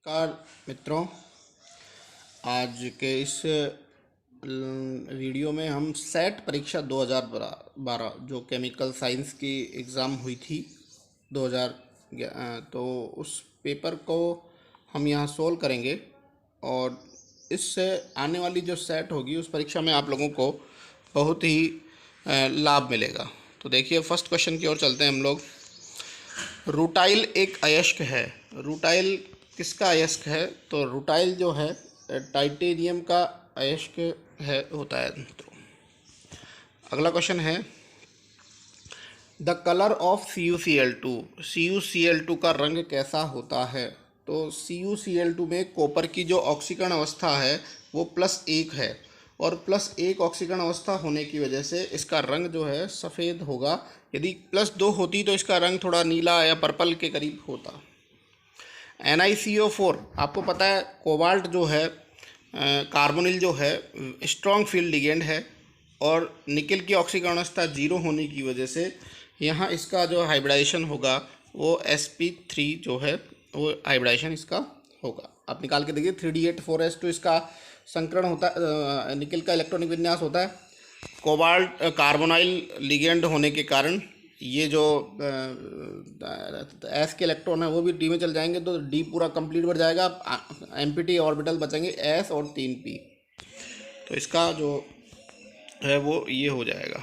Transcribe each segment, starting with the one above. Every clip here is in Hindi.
नमस्कार मित्रों। आज के इस वीडियो में हम सेट परीक्षा 2012 जो केमिकल साइंस की एग्ज़ाम हुई थी 2000, तो उस पेपर को हम यहाँ सोल्व करेंगे और इससे आने वाली जो सेट होगी उस परीक्षा में आप लोगों को बहुत ही लाभ मिलेगा। तो देखिए, फर्स्ट क्वेश्चन की ओर चलते हैं हम लोग। रूटाइल एक अयस्क है। रूटाइल किसका अयस्क है? तो रूटाइल जो है टाइटेनियम का अयस्क है होता है। तो अगला क्वेश्चन है, the colour of CuCl2। CuCl2 का रंग कैसा होता है? तो CuCl2 में कॉपर की जो ऑक्सीकरण अवस्था है वो +1 है और +1 ऑक्सीकरण अवस्था होने की वजह से इसका रंग जो है सफ़ेद होगा। यदि +2 होती तो इसका रंग थोड़ा नीला या पर्पल के करीब होता। NiCO4 आपको पता है कोबाल्ट जो है कार्बोनिल जो है स्ट्रॉन्ग फील्ड लिगेंड है और निकल की ऑक्सीकरण अवस्था 0 होने की वजह से यहाँ इसका जो हाइब्रिडाइजेशन होगा वो sp3 जो है वो हाइब्रिडाइजेशन इसका होगा। आप निकाल के देखिए 3D8 4s2 इसका संकरण होता है, निकल का इलेक्ट्रॉनिक विन्यास होता है। कोबाल्ट कार्बोनाइल लिगेंड होने के कारण ये जो एस के इलेक्ट्रॉन है वो भी डी में चल जाएंगे तो डी पूरा कंप्लीट बढ़ जाएगा। एम्प्टी ऑर्बिटल बचेंगे एस और 3p। तो इसका जो है वो ये हो जाएगा।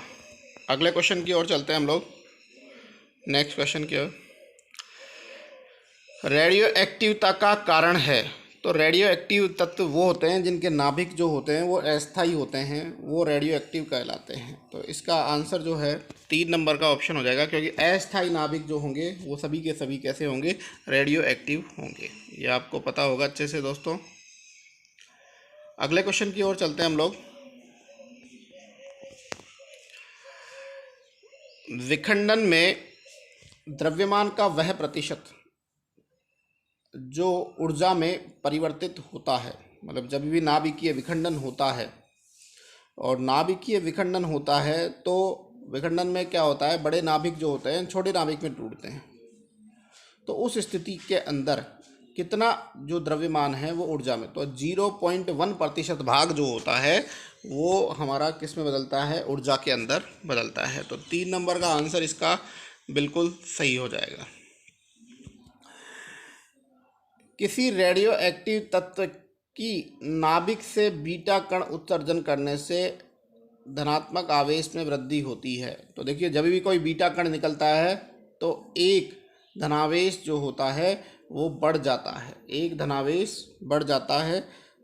अगले क्वेश्चन की ओर चलते हैं हम लोग। नेक्स्ट क्वेश्चन की ओर, रेडियो एक्टिवता का कारण है। तो रेडियो एक्टिव तत्व वो होते हैं जिनके नाभिक जो होते हैं वो अस्थायी होते हैं, वो रेडियो एक्टिव कहलाते हैं। तो इसका आंसर जो है 3 नंबर का ऑप्शन हो जाएगा, क्योंकि अस्थायी नाभिक जो होंगे वो सभी के सभी कैसे होंगे? रेडियो एक्टिव होंगे। ये आपको पता होगा अच्छे से दोस्तों। अगले क्वेश्चन की ओर चलते हैं हम लोग। विखंडन में द्रव्यमान का वह प्रतिशत जो ऊर्जा में परिवर्तित होता है, मतलब जब भी नाभिकीय विखंडन होता है और नाभिकीय विखंडन होता है तो विखंडन में क्या होता है, बड़े नाभिक जो होते हैं छोटे नाभिक में टूटते हैं। तो उस स्थिति के अंदर कितना जो द्रव्यमान है वो ऊर्जा में, तो 0.1% भाग जो होता है वो हमारा किस में बदलता है? ऊर्जा के अंदर बदलता है। तो 3 नंबर का आंसर इसका बिल्कुल सही हो जाएगा। किसी रेडियो एक्टिव तत्व की नाभिक से बीटा कण उत्सर्जन करने से धनात्मक आवेश में वृद्धि होती है। तो देखिए, जब भी कोई बीटा कण निकलता है तो एक धनावेश जो होता है वो बढ़ जाता है, एक धनावेश बढ़ जाता है।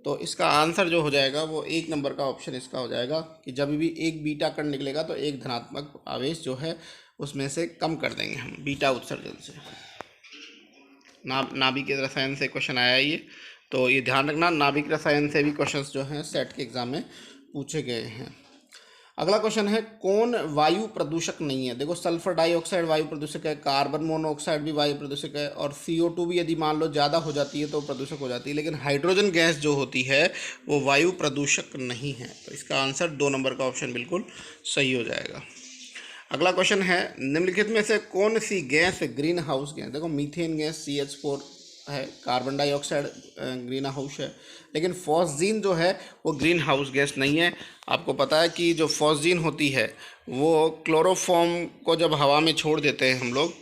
तो इसका आंसर जो हो जाएगा वो 1 नंबर का ऑप्शन इसका हो जाएगा कि जब भी एक बीटा कण निकलेगा तो एक धनात्मक आवेश जो है उसमें से कम कर देंगे हम बीटा उत्सर्जन से। नाभिक रसायन से क्वेश्चन आया ये, तो ये ध्यान रखना, नाभिक रसायन से भी क्वेश्चंस जो हैं सेट के एग्जाम में पूछे गए हैं। अगला क्वेश्चन है, कौन वायु प्रदूषक नहीं है? देखो, सल्फर डाइऑक्साइड वायु प्रदूषक है, कार्बन मोनोऑक्साइड भी वायु प्रदूषक है और CO2 भी यदि मान लो ज़्यादा हो जाती है तो प्रदूषक हो जाती है, लेकिन हाइड्रोजन गैस जो होती है वो वायु प्रदूषक नहीं है। तो इसका आंसर 2 नंबर का ऑप्शन बिल्कुल सही हो जाएगा। अगला क्वेश्चन है, निम्नलिखित में से कौन सी गैस ग्रीन हाउस गैस? देखो, मीथेन गैस CH4 है, कार्बन डाइऑक्साइड ग्रीन हाउस है, लेकिन फॉस्जीन जो है वो ग्रीन हाउस गैस नहीं है। आपको पता है कि जो फॉस्जीन होती है वो क्लोरोफॉर्म को जब हवा में छोड़ देते हैं हम लोग,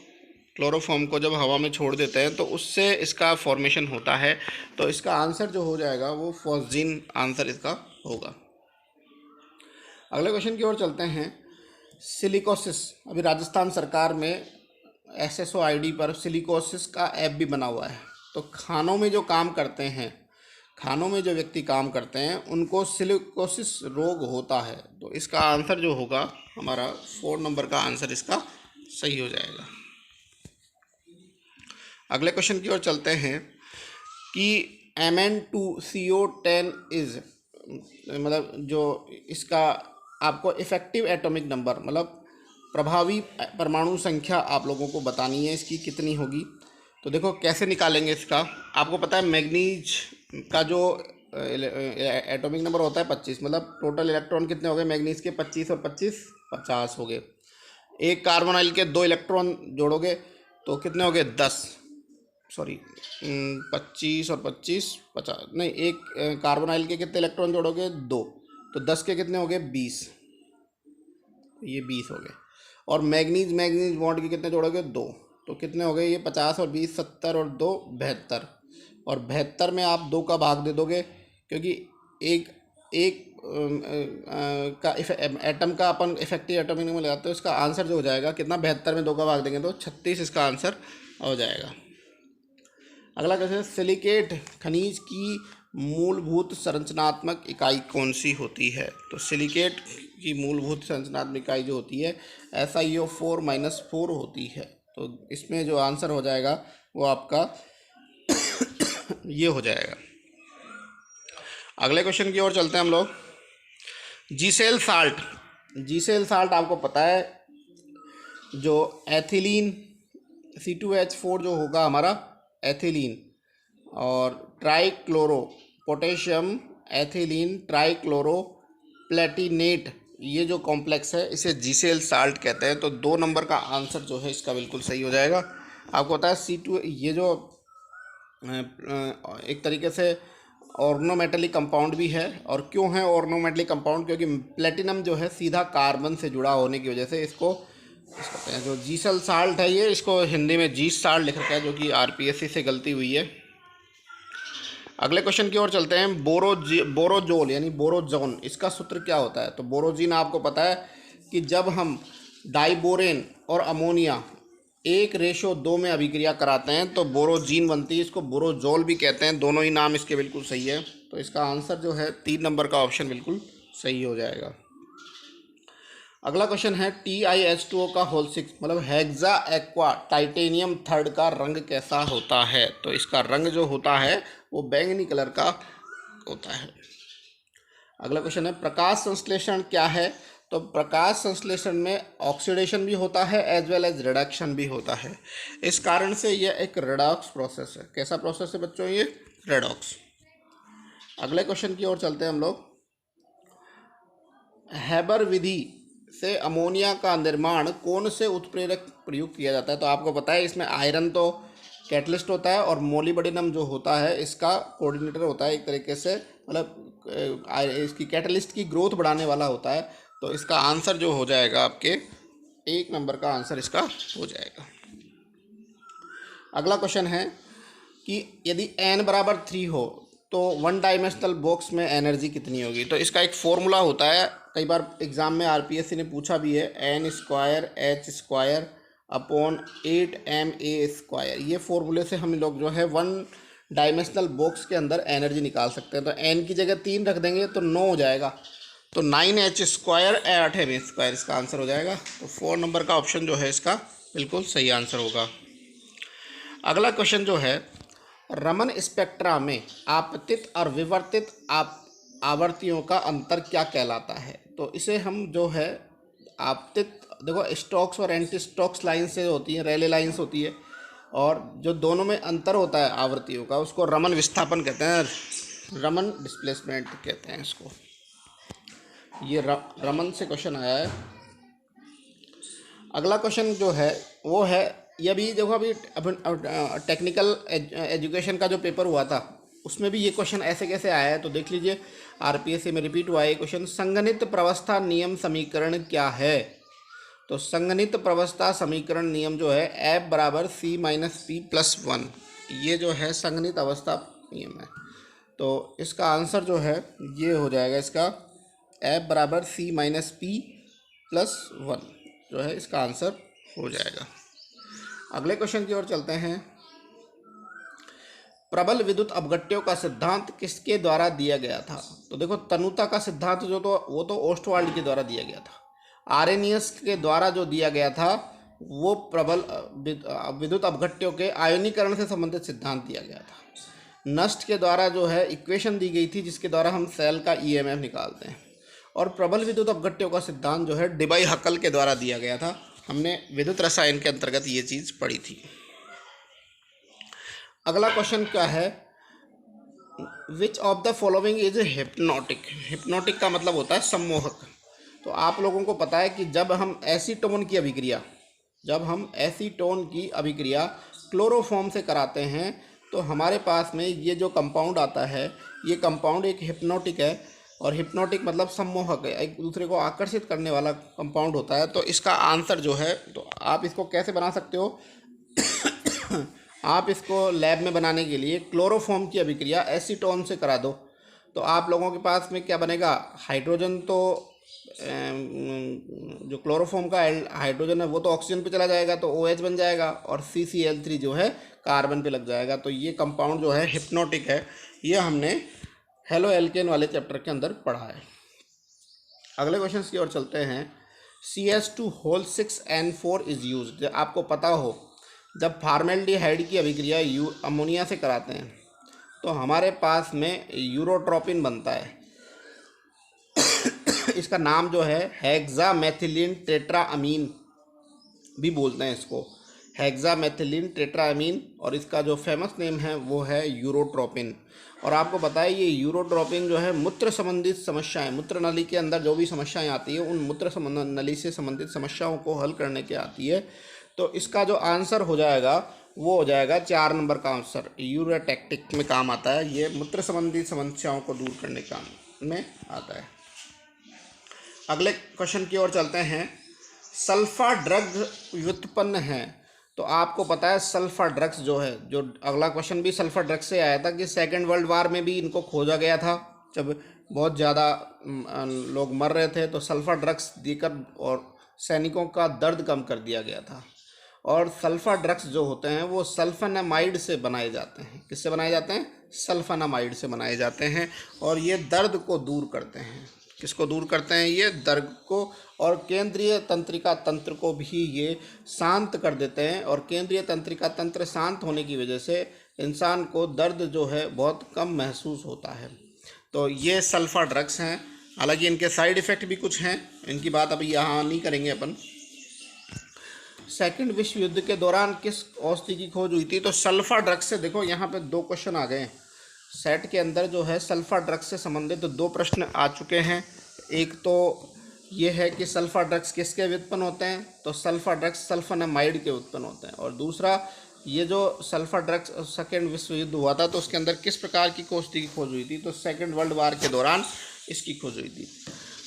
क्लोरोफॉर्म को जब हवा में छोड़ देते हैं तो उससे इसका फॉर्मेशन होता है। तो इसका आंसर जो हो जाएगा वो फॉस्जीन आंसर इसका होगा। अगले क्वेश्चन की ओर चलते हैं। सिलिकोसिस, अभी राजस्थान सरकार में SSOID पर सिलिकोसिस का ऐप भी बना हुआ है। तो खानों में जो काम करते हैं, खानों में जो व्यक्ति काम करते हैं उनको सिलिकोसिस रोग होता है। तो इसका आंसर जो होगा हमारा 4 नंबर का आंसर इसका सही हो जाएगा। अगले क्वेश्चन की ओर चलते हैं कि Mn2CO10 इज, मतलब जो इसका आपको इफेक्टिव एटॉमिक नंबर, मतलब प्रभावी परमाणु संख्या आप लोगों को बतानी है, इसकी कितनी होगी। तो देखो कैसे निकालेंगे इसका। आपको पता है मैग्नीज का जो एटॉमिक नंबर होता है 25, मतलब टोटल इलेक्ट्रॉन कितने हो गए मैग्नीज के? 25 और 25 50 हो गए। एक कार्बोनाइल के 2 इलेक्ट्रॉन जोड़ोगे तो कितने हो गए? 10। सॉरी 25 और 25 50 नहीं, एक कार्बोनाइल के कितने इलेक्ट्रॉन जोड़ोगे? 2, तो 10 के कितने हो गए? 20, ये 20 हो गए। और मैग्नीज मैग्नीज बॉन्ड के कितने जोड़ोगे? 2, तो कितने हो गए ये? 50 और 20 70 और 2 72। और 72 में आप 2 का भाग दे दोगे, क्योंकि एक एक का एटम का अपन इफेक्टिव एटॉमिक नंबर लगाते हैं, इसका आंसर जो हो जाएगा कितना? 72 में 2 का भाग देंगे तो 36 इसका आंसर हो जाएगा। अगला क्वेश्चन है, सिलिकेट खनिज की मूलभूत संरचनात्मक इकाई कौन सी होती है? तो सिलिकेट की मूलभूत संरचनात्मक इकाई जो होती है SiO4 होती है। तो इसमें जो आंसर हो जाएगा वो आपका ये हो जाएगा। अगले क्वेश्चन की ओर चलते हैं हम लोग। जीसेल साल्ट आपको पता है, जो एथिलीन C2H4 जो होगा हमारा एथिलीन, और trichloro potassium ethylene trichloro Palatinate, ये जो कॉम्प्लेक्स है इसे जीसेल साल्ट कहते हैं। तो 2 नंबर का आंसर जो है इसका बिल्कुल सही हो जाएगा। आपको पता है C2 ये जो एक तरीके से ऑर्गोमेटलिक कंपाउंड भी है। और क्यों है ऑर्गोमेटलिक कंपाउंड? क्योंकि प्लेटिनम जो है सीधा कार्बन से जुड़ा होने की वजह से इसको कहते हैं। जो जीसेल साल्ट है ये, इसको हिंदी में जीस साल्ट लिख रखा है, जो कि RPSC से गलती हुई है। अगले क्वेश्चन की ओर चलते हैं। बोरोजोल यानी बोरोजोन, इसका सूत्र क्या होता है? तो बोरोजीन आपको पता है कि जब हम डाइबोरेन और अमोनिया 1:2 में अभिक्रिया कराते हैं तो बोरोजीन बनती है, इसको बोरोजोल भी कहते हैं। दोनों ही नाम इसके बिल्कुल सही है। तो इसका आंसर जो है 3 नंबर का ऑप्शन बिल्कुल सही हो जाएगा। अगला क्वेश्चन है, TiH2O का होल 6 मतलब हेक्सा एक्वा टाइटेनियम थर्ड का रंग कैसा होता है? तो इसका रंग जो होता है वो बैंगनी कलर का होता है। अगला क्वेश्चन है, प्रकाश संश्लेषण क्या है? तो प्रकाश संश्लेषण में ऑक्सीडेशन भी होता है एज वेल एज रिडक्शन भी होता है। इस कारण से यह एक रेडॉक्स प्रोसेस है। कैसा प्रोसेस है बच्चों? ये रेडॉक्स। अगले क्वेश्चन की ओर चलते हैं हम लोग। हैबर विधि से अमोनिया का निर्माण कौन से उत्प्रेरक प्रयुक्त किया जाता है? तो आपको पता है इसमें आयरन तो कैटलिस्ट होता है और मोलिब्डेनम जो होता है इसका कोऑर्डिनेटर होता है, एक तरीके से मतलब इसकी कैटलिस्ट की ग्रोथ बढ़ाने वाला होता है। तो इसका आंसर जो हो जाएगा आपके 1 नंबर का आंसर इसका हो जाएगा। अगला क्वेश्चन है कि यदि n बराबर 3 हो तो 1 डायमेंशनल बॉक्स में एनर्जी कितनी होगी? तो इसका एक फॉर्मूला होता है, कई बार एग्जाम में RPSC ने पूछा भी है, n² h² 8ma²। ये फॉर्मूले से हम लोग जो है 1 डायमेंशनल बॉक्स के अंदर एनर्जी निकाल सकते हैं। तो n की जगह 3 रख देंगे तो 9 हो जाएगा, तो 9h² 8ma² इसका आंसर हो जाएगा। तो 4 नंबर का ऑप्शन जो है इसका बिल्कुल सही आंसर होगा। अगला क्वेश्चन जो है, रमन स्पेक्ट्रा में आपतित और विवर्तित आवृत्तियों का अंतर क्या कहलाता है? तो इसे हम जो है आपतित, देखो स्टोक्स और एंटी स्टोक्स लाइन से होती है, रेले लाइंस होती है, और जो दोनों में अंतर होता है आवृत्तियों का उसको रमन विस्थापन कहते हैं, रमन डिस्प्लेसमेंट कहते हैं इसको। ये रमन से क्वेश्चन आया है। अगला क्वेश्चन जो है वो है, ये भी देखो अभी टेक्निकल एजुकेशन का जो पेपर हुआ था उसमें भी ये क्वेश्चन ऐसे कैसे आया है, तो देख लीजिए RPSC में रिपीट हुआ है ये क्वेश्चन। संगणित प्रवस्था नियम समीकरण क्या है? तो संगणित प्रवस्था समीकरण नियम जो है F = C - P+1, ये जो है संगणित अवस्था नियम है। तो इसका आंसर जो है ये हो जाएगा, इसका F = C - P+1 जो है इसका आंसर हो जाएगा। अगले क्वेश्चन की ओर चलते हैं। प्रबल विद्युत अपघट्यों का सिद्धांत किसके द्वारा दिया गया था? तो देखो तनुता का सिद्धांत जो तो वो तो ओस्टवाल्ड के द्वारा दिया गया था। आरेनियस के द्वारा जो दिया गया था वो प्रबल विद्युत अपघट्यों के आयनीकरण से संबंधित सिद्धांत दिया गया था। नस्ट के द्वारा जो है इक्वेशन दी गई थी जिसके द्वारा हम सेल का EMF निकालते हैं। और प्रबल विद्युत अपघट्यों का सिद्धांत जो है डिबाई हकल के द्वारा दिया गया था। हमने विद्युत रसायन के अंतर्गत ये चीज़ पढ़ी थी। अगला क्वेश्चन क्या है, which of the following is hypnotic? Hypnotic का मतलब होता है सम्मोहक। तो आप लोगों को पता है कि जब हम एसीटोन की अभिक्रिया क्लोरोफॉर्म से कराते हैं तो हमारे पास में ये जो कंपाउंड आता है, ये कंपाउंड एक हिप्नोटिक है, और हिप्नोटिक मतलब सम्मोहक है, एक दूसरे को आकर्षित करने वाला कंपाउंड होता है। तो इसका आंसर जो है, तो आप इसको कैसे बना सकते हो आप इसको लैब में बनाने के लिए क्लोरोफॉर्म की अभिक्रिया एसीटोन से करा दो, तो आप लोगों के पास में क्या बनेगा, हाइड्रोजन तो जो क्लोरोफॉर्म का हाइड्रोजन है वो तो ऑक्सीजन पे चला जाएगा तो OH बन जाएगा, और CCl3 जो है कार्बन पे लग जाएगा। तो ये कंपाउंड जो है हिप्नोटिक है, ये हमने हेलो एल्केन वाले चैप्टर के अंदर पढ़ा है। अगले क्वेश्चन की ओर चलते हैं। CS2(6N4) is use. आपको पता हो जब फार्मेल्डिहाइड की अभिक्रिया अमोनिया से कराते हैं तो हमारे पास में यूरोट्रोपिन बनता है। इसका नाम जो है हेक्सामेथिलीन टेट्राअमीन भी बोलते हैं इसको, हेक्सामेथिलीन टेट्राअमीन, और इसका जो फेमस नेम है वो है यूरोट्रोपिन। और आपको पता है ये यूरोट्रोपिन जो है मूत्र संबंधित समस्याएं, मूत्र नली के अंदर जो भी समस्याएं आती है उन मूत्र नली से संबंधित समस्याओं को हल करने के आती है। तो इसका जो आंसर हो जाएगा वो हो जाएगा 4 नंबर का आंसर, यूरोटैक्टिक में काम आता है, ये मूत्र संबंधी समस्याओं को दूर करने का में आता है। अगले क्वेश्चन की ओर चलते हैं। सल्फा ड्रग व्युत्पन्न है, तो आपको पता है सल्फा ड्रग्स जो है, जो अगला क्वेश्चन भी सल्फा ड्रग्स से आया था कि सेकेंड वर्ल्ड वार में भी इनको खोजा गया था, जब बहुत ज़्यादा लोग मर रहे थे तो सल्फा ड्रग्स देकर और सैनिकों का दर्द कम कर दिया गया था। और सल्फा ड्रग्स जो होते हैं वो सल्फानामाइड से बनाए जाते हैं। किससे बनाए जाते हैं? सल्फानामाइड से बनाए जाते हैं, और ये दर्द को दूर करते हैं। किसको दूर करते हैं? ये दर्द को, और केंद्रीय तंत्रिका तंत्र को भी ये शांत कर देते हैं, और केंद्रीय तंत्रिका तंत्र शांत होने की वजह से इंसान को दर्द जो है बहुत कम महसूस होता है। तो ये सल्फा ड्रग्स हैं। हालांकि इनके साइड इफ़ेक्ट भी कुछ हैं, इनकी बात अभी यहाँ नहीं करेंगे अपन। सेकेंड विश्व युद्ध के दौरान किस औषधि की खोज हुई थी? तो सल्फा ड्रग्स से, देखो यहाँ पे 2 क्वेश्चन आ गए सेट के अंदर, जो है सल्फा ड्रग्स से संबंधित 2 प्रश्न आ चुके हैं। एक तो ये है कि सल्फा ड्रग्स किसके व्युत्पन्न होते हैं, तो सल्फा ड्रग्स सल्फानामाइड के उत्पन्न होते हैं। और दूसरा, ये जो सल्फा ड्रग्स सेकेंड विश्व युद्ध हुआ था तो उसके अंदर किस प्रकार की औषधि की खोज हुई थी, तो सेकेंड वर्ल्ड वार के दौरान इसकी खोज हुई थी।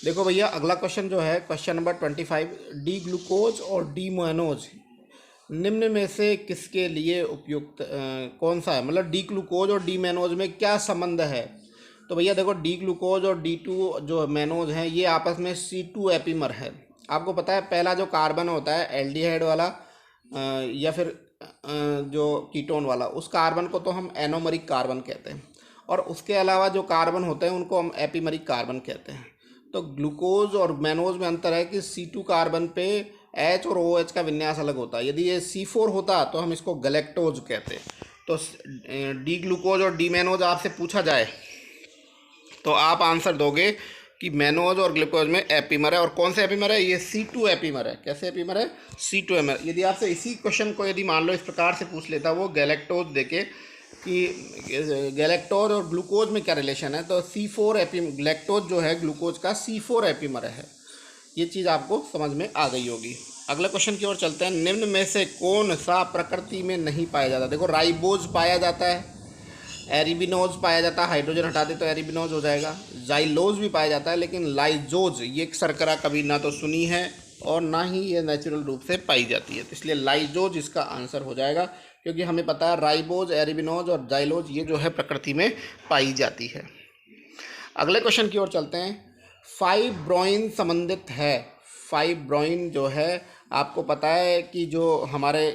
देखो भैया, अगला क्वेश्चन जो है क्वेश्चन नंबर 25, डी ग्लूकोज और डी मोनोज निम्न में से किसके लिए उपयुक्त कौन सा है? मतलब डी ग्लूकोज और डी मेनोज में क्या संबंध है? तो भैया देखो, डी ग्लूकोज और D2 जो मेनोज हैं ये आपस में C2 एपीमर है। आपको पता है पहला जो कार्बन होता है एल्डिहाइड वाला या फिर जो कीटोन वाला, उस कार्बन को तो हम एनोमरिक कार्बन कहते हैं, और उसके अलावा जो कार्बन होते हैं उनको हम एपीमरिक कार्बन कहते हैं। तो ग्लूकोज और मेनोज में अंतर है कि C2 कार्बन पे H और OH का विन्यास अलग होता है। यदि ये C4 होता तो हम इसको गैलेक्टोज कहते हैं। तो डी ग्लूकोज और डी मेनोज आपसे पूछा जाए तो आप आंसर दोगे कि मेनोज और ग्लूकोज में एपीमर है। और कौन से एपीमर है? ये C2 एपीमर है। कैसे एपीमर है? C2 epimer. यदि आपसे इसी क्वेश्चन को यदि मान लो इस प्रकार से पूछ लेता वो गैलेक्टोज देके कि गैलेक्टोज और ग्लूकोज में क्या रिलेशन है, तो C4 गैलेक्टोज जो है ग्लूकोज का C4 एपीमर है। ये चीज़ आपको समझ में आ गई होगी। अगले क्वेश्चन की ओर चलते हैं। निम्न में से कौन सा प्रकृति में नहीं पाया जाता? देखो, राइबोज पाया जाता है, एरिबिनोज पाया जाता है, हाइड्रोजन हटा दे तो एरिबिनोज हो जाएगा, जाइलोज भी पाया जाता है, लेकिन लाइजोज ये शर्करा कभी ना तो सुनी है और ना ही ये नेचुरल रूप से पाई जाती है। तो इसलिए लाइजोज इसका आंसर हो जाएगा, क्योंकि हमें पता है राइबोज, एरिबिनोज और जाइलोज ये जो है प्रकृति में पाई जाती है। अगले क्वेश्चन की ओर चलते हैं। फाइब्रोइन संबंधित है। फाइब्रोइन जो है आपको पता है कि जो हमारे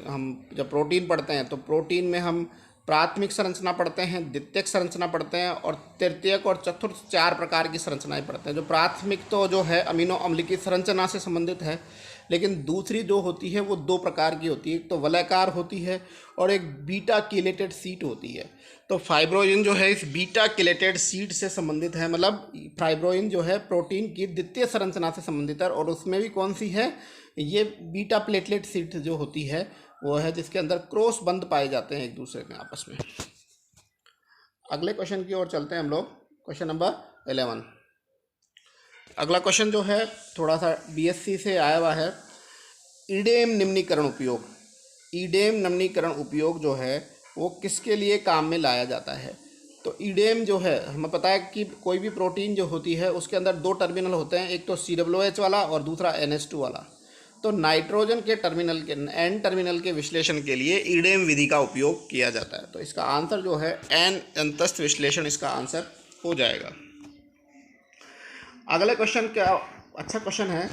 हम जब प्रोटीन पढ़ते हैं तो प्रोटीन में हम प्राथमिक संरचना पढ़ते हैं, द्वितीयक संरचना पढ़ते हैं और तृतीयक और चतुर्थ 4 प्रकार की संरचनाएं पढ़ते हैं। जो प्राथमिक तो जो है अमीनो अम्ल की संरचना से संबंधित है, लेकिन दूसरी जो होती है वो 2 प्रकार की होती है। एक तो वलयाकार होती है और एक बीटा किलेटेड सीट होती है। तो फाइब्रोइन जो है इस बीटा किलेटेड सीट से संबंधित है। मतलब फाइब्रोइन जो है प्रोटीन की द्वितीय संरचना से संबंधित है, और उसमें भी कौन सी है? ये बीटा प्लेटलेट सीट जो होती है वो है जिसके अंदर क्रॉस बंध पाए जाते हैं एक दूसरे में आपस में। अगले क्वेश्चन की ओर चलते हैं हम लोग, क्वेश्चन नंबर 11। अगला क्वेश्चन जो है थोड़ा सा BSc से आया हुआ है। ईडेम निम्नीकरण उपयोग, ईडेम निम्नीकरण उपयोग जो है वो किसके लिए काम में लाया जाता है? तो ईडेम जो है, हमें पता है कि कोई भी प्रोटीन जो होती है उसके अंदर दो टर्मिनल होते हैं, एक तो COOH वाला और दूसरा NH2 वाला। तो नाइट्रोजन के टर्मिनल के एन टर्मिनल के विश्लेषण के लिए ईडेम विधि का उपयोग किया जाता है। तो इसका आंसर जो है एन अंतस्थ विश्लेषण इसका आंसर हो जाएगा। अगला क्वेश्चन क्या अच्छा क्वेश्चन है।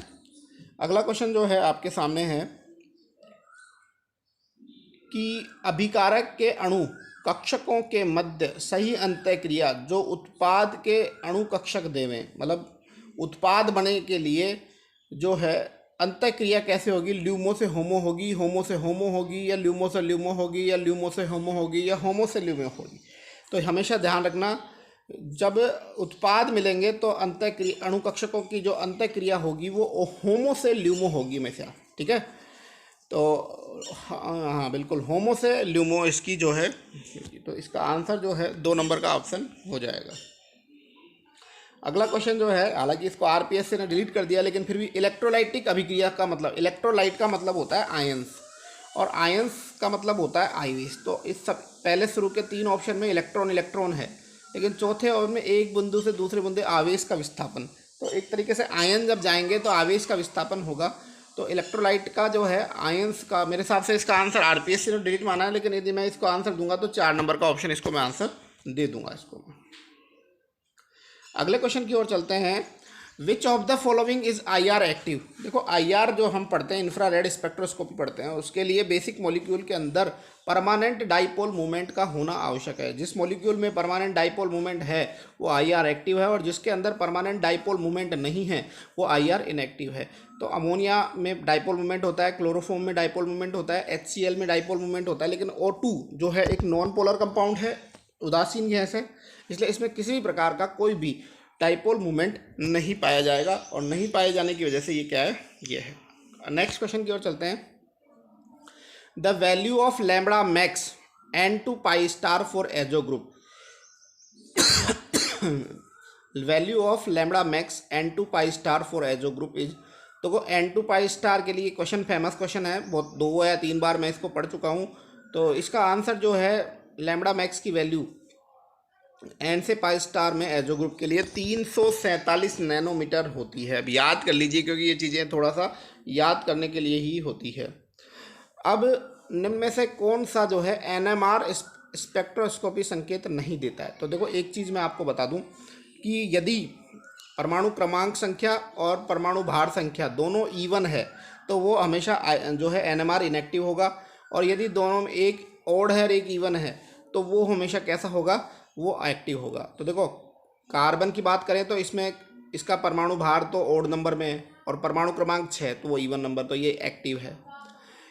अगला क्वेश्चन जो है आपके सामने है कि अभिकारक के अणु कक्षकों के मध्य सही अंतःक्रिया जो उत्पाद के अणु कक्षक देवें, मतलब उत्पाद बनने के लिए जो है अंतःक्रिया कैसे होगी? ल्यूमो से होमो होगी, होमो से होमो होगी, या ल्यूमो से ल्यूमो होगी, या ल्यूमो से होमो होगी, या होमो से ल्यूमो होगी। तो हमेशा ध्यान रखना, जब उत्पाद मिलेंगे तो अंतःक्रिया अणु कक्षकों की जो अंतःक्रिया होगी वो होमो से ल्यूमो होगी हमेशा, ठीक है। तो हाँ बिल्कुल, होमो से ल्यूमो इसकी जो है, तो इसका आंसर जो है 2 नंबर का ऑप्शन हो जाएगा। अगला क्वेश्चन जो है, हालांकि इसको RPS से ने डिलीट कर दिया, लेकिन फिर भी इलेक्ट्रोलाइटिक अभिक्रिया का मतलब, इलेक्ट्रोलाइट का मतलब होता है आयंस और आयंस का मतलब होता है आइरिस। तो इस सब पहले शुरू के 3 ऑप्शन में इलेक्ट्रॉन इलेक्ट्रॉन है, लेकिन चौथे और में एक बिंदु से दूसरे बिंदु आवेश का विस्थापन। तो एक तरीके से आयन जब जाएंगे तो आवेश का विस्थापन होगा। तो इलेक्ट्रोलाइट का जो है आयंस का, मेरे हिसाब से इसका आंसर RPS से डिलीट माना है, लेकिन यदि मैं इसको आंसर दूंगा तो 4 नंबर का ऑप्शन इसको मैं आंसर दे दूंगा इसको। अगले क्वेश्चन की ओर चलते हैं। Which of the following is IR active? देखो IR जो हम पढ़ते हैं, इंफ्रारेड स्पेक्ट्रोस्कोपी पढ़ते हैं, उसके लिए बेसिक मॉलिक्यूल के अंदर परमानेंट डाइपोल मूवमेंट का होना आवश्यक है। जिस मॉलिक्यूल में परमानेंट डाइपोल मूवमेंट है वो IR एक्टिव है, और जिसके अंदर परमानेंट डाइपोल मूवमेंट नहीं है वो IR इनएक्टिव है। तो अमोनिया में डाइपोल मूवमेंट होता है, क्लोरोफॉर्म में डाइपोल मूवमेंट होता है, HCl में डाइपोल मूवमेंट होता है, लेकिन O2 जो है एक नॉन पोलर कंपाउंड है, उदासीन गैस है, इसलिए इसमें किसी भी प्रकार का कोई भी डाइपोल मूवमेंट नहीं पाया जाएगा, और नहीं पाए जाने की वजह से ये क्या है, ये है। नेक्स्ट क्वेश्चन की ओर चलते हैं। The value of lambda max N2 pi star for azo group, value of lambda max N2 pi star for azo group is, तो N2 पाई स्टार के लिए क्वेश्चन फेमस क्वेश्चन है, बहुत 2 या 3 बार मैं इसको पढ़ चुका हूँ। तो इसका आंसर जो है लैम्बडा मैक्स की वैल्यू N से पाई स्टार में एजो ग्रुप के लिए 347 नैनोमीटर होती है। अब याद कर लीजिए, क्योंकि ये चीज़ें थोड़ा सा याद करने के लिए ही होती है। अब निम्न में से कौन सा जो है NMR स्पेक्ट्रोस्कोपी संकेत नहीं देता है? तो देखो एक चीज़ मैं आपको बता दूं कि यदि परमाणु क्रमांक संख्या और परमाणु भार संख्या दोनों इवन है तो वो हमेशा जो है NMR इनएक्टिव होगा, और यदि दोनों में एक ओड है और एक इवन है तो वो हमेशा कैसा होगा, वो एक्टिव होगा। तो देखो कार्बन की बात करें तो इसमें इसका परमाणु भार तो ओड नंबर में है और परमाणु क्रमांक 6 तो वो इवन नंबर, तो ये एक्टिव है।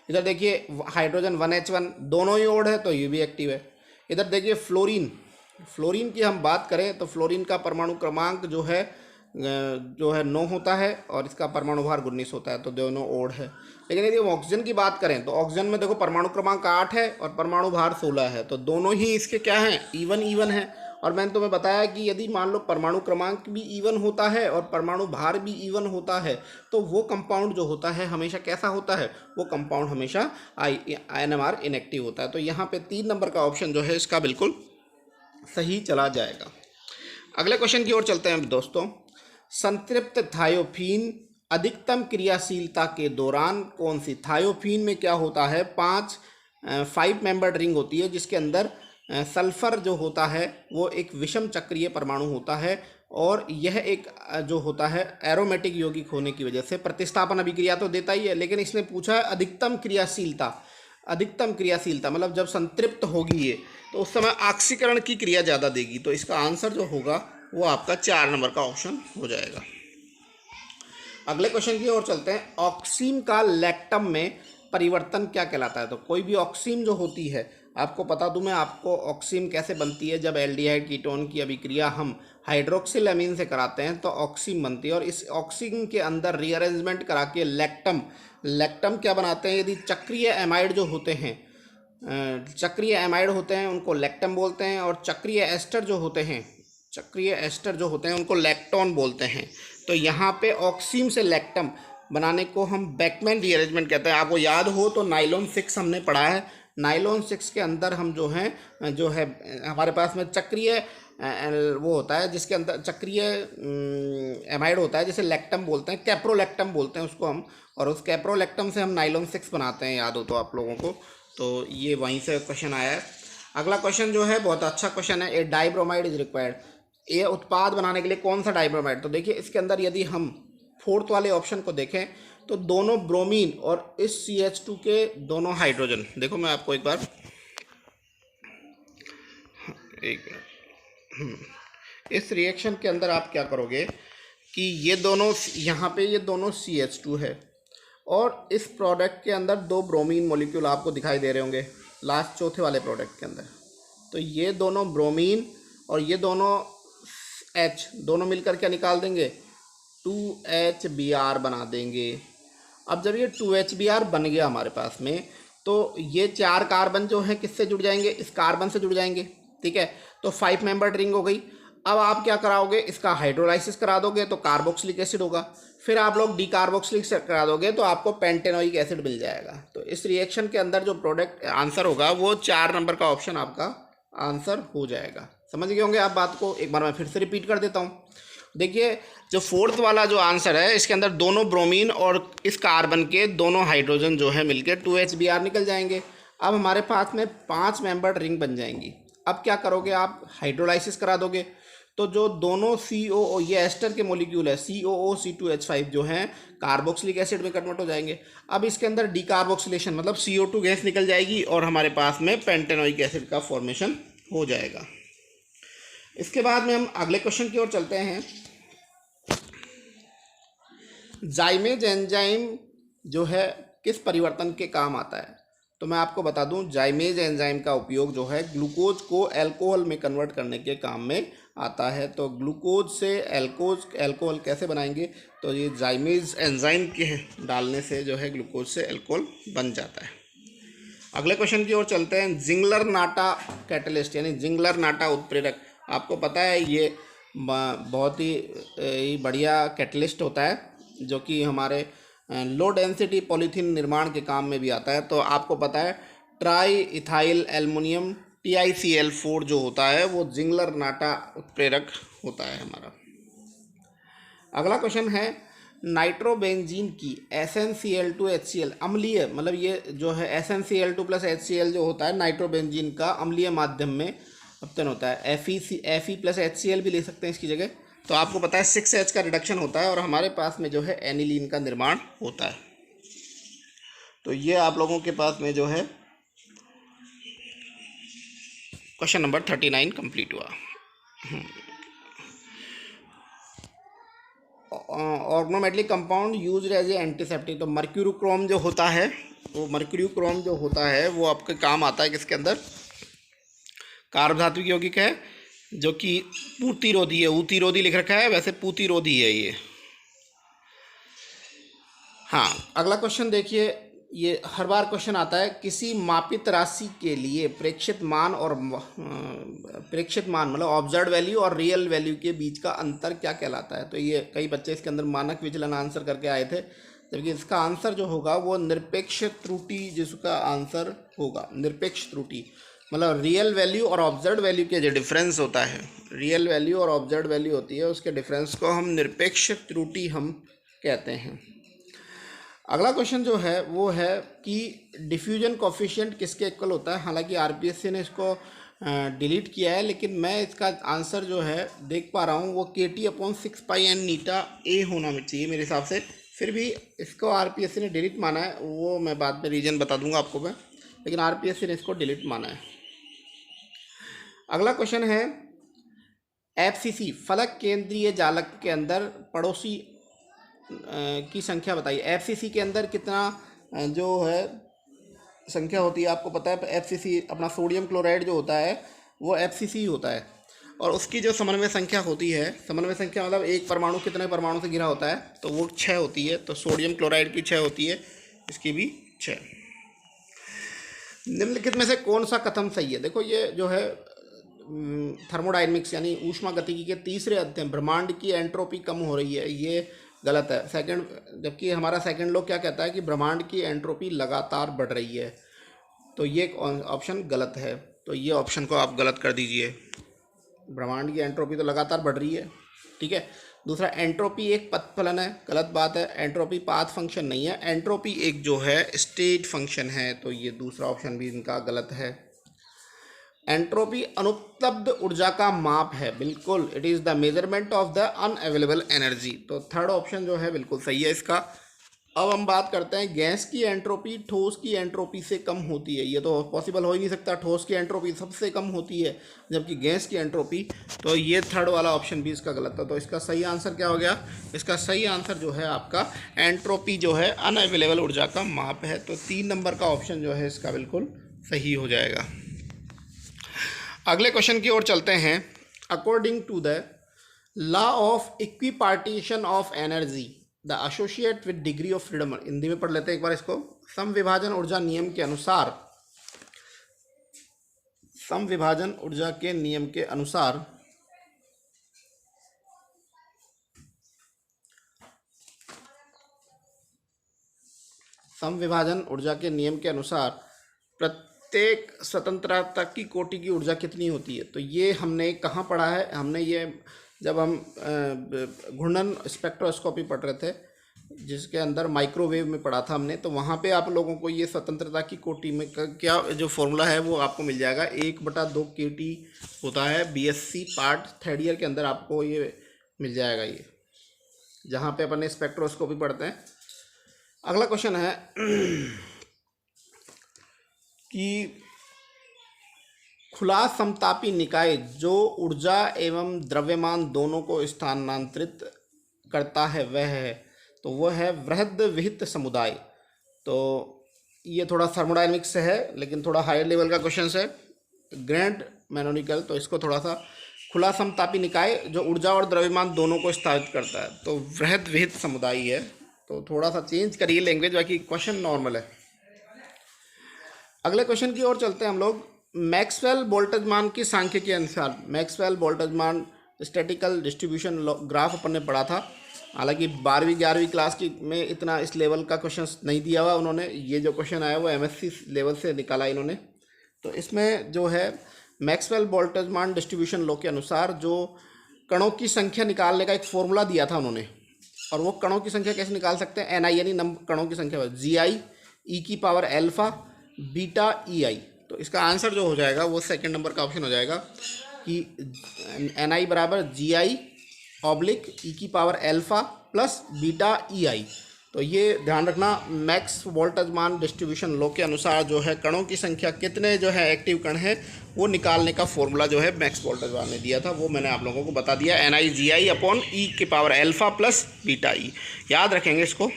इधर देखिए हाइड्रोजन 1H1 दोनों ही ओड है तो ये भी एक्टिव है। इधर देखिए फ्लोरीन की हम बात करें तो फ्लोरीन का परमाणु क्रमांक जो है 9 होता है और इसका परमाणु भार 19 होता है, तो दोनों ओड है। लेकिन यदि हम ऑक्सीजन की बात करें तो ऑक्सीजन में देखो परमाणु क्रमांक 8 है और परमाणु भार 16 है, तो दोनों ही इसके क्या हैं, इवन है। और मैंने तुम्हें बताया कि यदि मान लो परमाणु क्रमांक भी इवन होता है और परमाणु भार भी इवन होता है तो वो कंपाउंड जो होता है हमेशा कैसा होता है, वो कंपाउंड हमेशा NMR इनएक्टिव होता है। तो यहाँ पे 3 नंबर का ऑप्शन जो है इसका बिल्कुल सही चला जाएगा। अगले क्वेश्चन की ओर चलते हैं दोस्तों। संतृप्त थायोफीन अधिकतम क्रियाशीलता के दौरान कौन सी, थायोफीन में क्या होता है, 5 मेंबर्ड रिंग होती है जिसके अंदर सल्फर जो होता है वो एक विषम चक्रीय परमाणु होता है, और यह एक जो होता है एरोमेटिक यौगिक होने की वजह से प्रतिस्थापन अभिक्रिया तो देता ही है, लेकिन इसने पूछा है अधिकतम क्रियाशीलता मतलब जब संतृप्त होगी ये तो उस समय ऑक्सीकरण की क्रिया ज़्यादा देगी। तो इसका आंसर जो होगा वो आपका 4 नंबर का ऑप्शन हो जाएगा। अगले क्वेश्चन की ओर चलते हैं। ऑक्सीन का लैक्टम में परिवर्तन क्या कहलाता है? तो कोई भी ऑक्सीन जो होती है, आपको बता दूं मैं आपको ऑक्सीन कैसे बनती है। जब एल्डिहाइड कीटोन की अभिक्रिया हम हाइड्रोक्सिल अमीन से कराते हैं तो ऑक्सीन बनती है, और इस ऑक्सीन के अंदर रीअरेंजमेंट करा के लैक्टम क्या बनाते हैं, यदि चक्रीय एमाइड जो होते हैं उनको लैक्टम बोलते हैं, और चक्रीय एस्टर जो होते हैं उनको लैक्टोन बोलते हैं। तो यहाँ पे ऑक्सीन से लैक्टम बनाने को हम बैकमैन रीअरेंजमेंट कहते हैं। आपको याद हो तो नाइलॉन 6 हमने पढ़ा है। नाइलॉन 6 के अंदर हम जो है हमारे पास में चक्रीय वो होता है, जिसके अंदर चक्रीय एमाइड होता है, जिसे लैक्टम बोलते हैं, कैप्रोलैक्टम बोलते हैं उसको हम, और उस कैप्रोलैक्टम से हम नाइलॉन 6 बनाते हैं, याद हो तो आप लोगों को। तो ये वहीं से क्वेश्चन आया है। अगला क्वेश्चन जो है बहुत अच्छा क्वेश्चन है, ए डाइब्रोमाइड इज रिक्वायर्ड। ये उत्पाद बनाने के लिए कौन सा डाइब्रोमाइड? तो देखिए इसके अंदर यदि हम फोर्थ वाले ऑप्शन को देखें तो दोनों ब्रोमीन और इस CH2 के दोनों हाइड्रोजन, देखो मैं आपको एक बार इस रिएक्शन के अंदर आप क्या करोगे कि ये दोनों यहाँ पे ये दोनों CH2 है और इस प्रोडक्ट के अंदर दो ब्रोमीन मॉलिक्यूल आपको दिखाई दे रहे होंगे लास्ट चौथे वाले प्रोडक्ट के अंदर। तो ये दोनों ब्रोमीन और ये दोनों H दोनों मिलकर क्या निकाल देंगे? 2HBr बना देंगे। अब जब ये 2HBr बन गया हमारे पास में, तो ये 4 कार्बन जो है किससे जुड़ जाएंगे? इस कार्बन से जुड़ जाएंगे, ठीक है। तो 5 मेंबर्ड रिंग हो गई। अब आप क्या कराओगे? इसका हाइड्रोलाइसिस करा दोगे तो कार्बोक्सिलिक एसिड होगा, फिर आप लोग डीकार्बोक्सिलिक करा दोगे तो आपको पेंटेनोइक एसिड मिल जाएगा। तो इस रिएक्शन के अंदर जो प्रोडक्ट आंसर होगा वो 4 नंबर का ऑप्शन आपका आंसर हो जाएगा। समझ गए होंगे आप बात को? एक बार मैं फिर से रिपीट कर देता हूँ। देखिए जो फोर्थ वाला जो आंसर है, इसके अंदर दोनों ब्रोमीन और इस कार्बन के दोनों हाइड्रोजन जो है मिलकर 2HBr निकल जाएंगे। अब हमारे पास में 5 मेंबर्ड रिंग बन जाएंगी। अब क्या करोगे? आप हाइड्रोलाइसिस करा दोगे तो जो दोनों COO, ये एस्टर के मॉलिक्यूल है, COOC2H5 जो हैं कार्बोक्सिलिक एसिड में कन्वर्ट हो जाएंगे। अब इसके अंदर डीकार्बोक्सिलेशन मतलब CO2 गैस निकल जाएगी और हमारे पास में पेंटेनोइक एसिड का फॉर्मेशन हो जाएगा। इसके बाद में हम अगले क्वेश्चन की ओर चलते हैं। जाइमेज एंजाइम जो है किस परिवर्तन के काम आता है? तो मैं आपको बता दूं, जाइमेज एंजाइम का उपयोग जो है ग्लूकोज को अल्कोहल में कन्वर्ट करने के काम में आता है। तो ग्लूकोज से अल्कोहल कैसे बनाएंगे? तो ये जाइमेज एंजाइम के डालने से जो है ग्लूकोज से अल्कोहल बन जाता है। अगले क्वेश्चन की ओर चलते हैं। जिंगलर नाटा कैटलिस्ट यानी जिंगलर नाटा उत्प्रेरक, आपको पता है ये बहुत ही बढ़िया कैटलिस्ट होता है जो कि हमारे लो डेंसिटी पॉलीथीन निर्माण के काम में भी आता है। तो आपको पता है ट्राई इथाइल एल्युमिनियम TiCl4 जो होता है वो जिंगलर नाटा उत्प्रेरक होता है हमारा। अगला क्वेश्चन है, नाइट्रोबेंजीन की SnCl2HCl अम्लीय, मतलब ये जो है SnCl2 + HCl जो होता है नाइट्रोबेंजीन का अम्लीय माध्यम में अपतन होता है। Fe + HCl भी ले सकते हैं इसकी जगह। तो आपको पता है 6H का रिडक्शन होता है और हमारे पास में जो है एनिलीन का निर्माण होता है। तो ये आप लोगों के पास में जो है क्वेश्चन नंबर 39 कंप्लीट हुआ। Organometallic compound used as a antiseptic, तो मर्क्यूरोक्रोम जो होता है वो आपके काम आता है किसके अंदर? कार्ब धातु की यौगिक है जो कि पूतिरोधी है, ऊतिरोधी लिख रखा है, वैसे पूतिरोधी है ये। हाँ, अगला क्वेश्चन देखिए, ये हर बार क्वेश्चन आता है, किसी मापित राशि के लिए प्रेक्षित मान मतलब ऑब्जर्व वैल्यू और रियल वैल्यू के बीच का अंतर क्या कहलाता है? तो ये कई बच्चे इसके अंदर मानक विचलन आंसर करके आए थे, जबकि इसका आंसर जो होगा वो निरपेक्ष त्रुटि, जिसका आंसर होगा निरपेक्ष त्रुटि। मतलब रियल वैल्यू और ऑब्जर्व वैल्यू के जो डिफरेंस होता है, रियल वैल्यू और ऑब्जर्व वैल्यू होती है, उसके डिफरेंस को हम निरपेक्ष त्रुटि हम कहते हैं। अगला क्वेश्चन जो है वो है कि डिफ्यूजन कोफिशिएंट किसके इक्वल होता है? हालांकि RPSC ने इसको डिलीट किया है, लेकिन मैं इसका आंसर जो है देख पा रहा हूँ वो KT/6πn η होना चाहिए मेरे हिसाब से। फिर भी इसको RPSC ने डिलीट माना है, वो मैं बाद में रीजन बता दूंगा आपको मैं, लेकिन RPSC ने इसको डिलीट माना है। अगला क्वेश्चन है, FCC फलक केंद्रीय जालक के अंदर पड़ोसी की संख्या बताइए। FCC के अंदर कितना जो है संख्या होती है आपको पता है? FCC अपना सोडियम क्लोराइड जो होता है वो FCC होता है और उसकी जो समन्वय संख्या होती है, समन्वय संख्या मतलब एक परमाणु कितने परमाणु से घिरा होता है, तो वो 6 होती है। तो सोडियम क्लोराइड की 6 होती है, इसकी भी 6। निम्नलिखित में से कौन सा कथन सही है? देखो ये जो है थर्मोडायनेमिक्स यानी ऊष्मागतिकी के तीसरे अध्ययन, ब्रह्मांड की एंट्रोपी कम हो रही है, ये गलत है सेकंड, जबकि हमारा सेकंड लॉ क्या कहता है कि ब्रह्मांड की एंट्रोपी लगातार बढ़ रही है, तो ये ऑप्शन गलत है, तो ये ऑप्शन को आप गलत कर दीजिए। ब्रह्मांड की एंट्रोपी तो लगातार बढ़ रही है, ठीक है। दूसरा, एंट्रोपी एक पथ फलन है, गलत बात है, एंट्रोपी पाथ फंक्शन नहीं है, एंट्रोपी एक जो है स्टेट फंक्शन है, तो ये दूसरा ऑप्शन भी इनका गलत है। एंट्रोपी अनुपलब्ध ऊर्जा का माप है, बिल्कुल, it is the measurement of the unavailable energy, तो थर्ड ऑप्शन जो है बिल्कुल सही है इसका। अब हम बात करते हैं, गैस की एंट्रोपी ठोस की एंट्रोपी से कम होती है, ये तो पॉसिबल हो ही नहीं सकता, ठोस की एंट्रोपी सबसे कम होती है जबकि गैस की एंट्रोपी, तो ये थर्ड वाला ऑप्शन भी इसका गलत था। तो इसका सही आंसर क्या हो गया? इसका सही आंसर जो है आपका एंट्रोपी जो है अनअवेलेबल ऊर्जा का माप है, तो 3 नंबर का ऑप्शन जो है इसका बिल्कुल सही हो जाएगा। अगले क्वेश्चन की ओर चलते हैं। According to the law of equipartition of energy the associate with degree of freedom, Hindi में पढ़ लेते हैं एक बार इसको। समविभाजन ऊर्जा नियम के अनुसार, समविभाजन ऊर्जा के नियम के अनुसार समविभाजन ऊर्जा के नियम के अनुसार प्रत्येक स्वतंत्रता की कोटि की ऊर्जा कितनी होती है? तो ये हमने कहाँ पढ़ा है? हमने ये जब हम घूर्णन स्पेक्ट्रोस्कोपी पढ़ रहे थे, जिसके अंदर माइक्रोवेव में पढ़ा था हमने, तो वहाँ पे आप लोगों को ये स्वतंत्रता की कोटि में क्या जो फॉर्मूला है वो आपको मिल जाएगा, 1/2 KT होता है, BSc पार्ट थर्ड ईयर के अंदर आपको ये मिल जाएगा, ये जहाँ पे अपन स्पेक्ट्रोस्कोपी पढ़ते हैं। अगला क्वेश्चन है कि खुला समतापी निकाय जो ऊर्जा एवं द्रव्यमान दोनों को स्थानांतरित करता है वह है, तो वह है वृहद विहित समुदाय। तो ये थोड़ा थर्मोडायनेमिक्स से है लेकिन थोड़ा हायर लेवल का क्वेश्चन है, ग्रैंड मैनोनिकल, तो इसको थोड़ा सा खुला समतापी निकाय जो ऊर्जा और द्रव्यमान दोनों को स्थापित करता है, तो वृहद विहित समुदाय है, तो थोड़ा सा चेंज करिए लैंग्वेज, बाकी क्वेश्चन नॉर्मल है। अगले क्वेश्चन की ओर चलते हैं हम लोग। मैक्सवेल बोल्ट्जमान की सांख्य के अनुसार, Maxwell Boltzmann statistical distribution graph अपन ने पढ़ा था, हालांकि 12वीं 11वीं क्लास की में इतना इस लेवल का क्वेश्चन नहीं दिया हुआ उन्होंने, ये जो क्वेश्चन आया वो MSc लेवल से निकाला इन्होंने। तो इसमें जो है मैक्सवेल बोल्ट्जमान डिस्ट्रीब्यूशन लॉ के अनुसार जो कणों की संख्या निकालने का एक फॉर्मूला दिया था उन्होंने, और वो कणों की संख्या कैसे निकाल सकते हैं? NI यानी कणों की संख्या, GI e⁻α बीटा EI, तो इसका आंसर जो हो जाएगा वो सेकंड नंबर का ऑप्शन हो जाएगा कि NI बराबर GI oblique e⁻α plus beta EI। तो ये ध्यान रखना, मैक्स बोल्ट्जमान डिस्ट्रीब्यूशन लॉ के अनुसार जो है कणों की संख्या कितने जो है एक्टिव कण है वो निकालने का फॉर्मूला जो है मैक्स बोल्ट्जमान ने दिया था, वो मैंने आप लोगों को बता दिया, NI GI upon e⁻α plus beta E, याद रखेंगे इसको।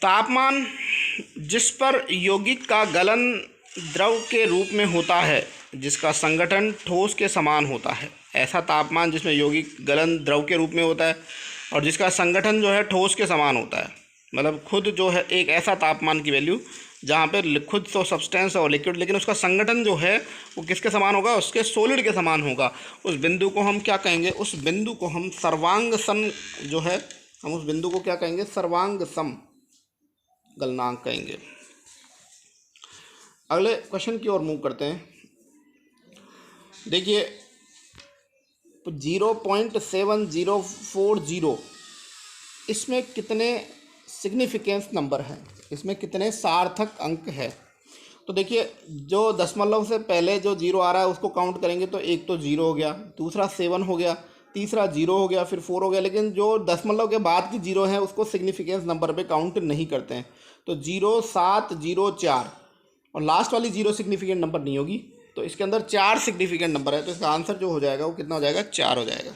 तापमान जिस पर यौगिक का गलन द्रव के रूप में होता है जिसका संगठन ठोस के समान होता है, ऐसा तापमान जिसमें यौगिक गलन द्रव के रूप में होता है और जिसका संगठन जो है ठोस के समान होता है, मतलब खुद जो है एक ऐसा तापमान की वैल्यू जहाँ पे खुद तो सब्सटेंस और लिक्विड, लेकिन उसका संगठन जो है वो किसके समान होगा? उसके सॉलिड के समान होगा। उस बिंदु को हम क्या कहेंगे? उस बिंदु को हम सर्वांग सम जो है, हम उस बिंदु को क्या कहेंगे? सर्वांग सम गलनांक कहेंगे। अगले क्वेश्चन की ओर मूव करते हैं। देखिए 0.7040 इसमें कितने सिग्निफिकेंस नंबर हैं, इसमें कितने सार्थक अंक है? तो देखिए जो दशमलव से पहले जो 0 आ रहा है उसको काउंट करेंगे तो एक तो 0 हो गया, दूसरा 7 हो गया, तीसरा 0 हो गया, फिर 4 हो गया, लेकिन जो दशमलव के बाद की 0 है उसको सिग्निफिकेंस नंबर पे काउंट नहीं करते हैं। तो 0, 7, 0, 4 और लास्ट वाली 0 सिग्निफिकेंट नंबर नहीं होगी, तो इसके अंदर 4 सिग्निफिकेंट नंबर है, तो इसका आंसर जो हो जाएगा वो कितना हो जाएगा? 4 हो जाएगा।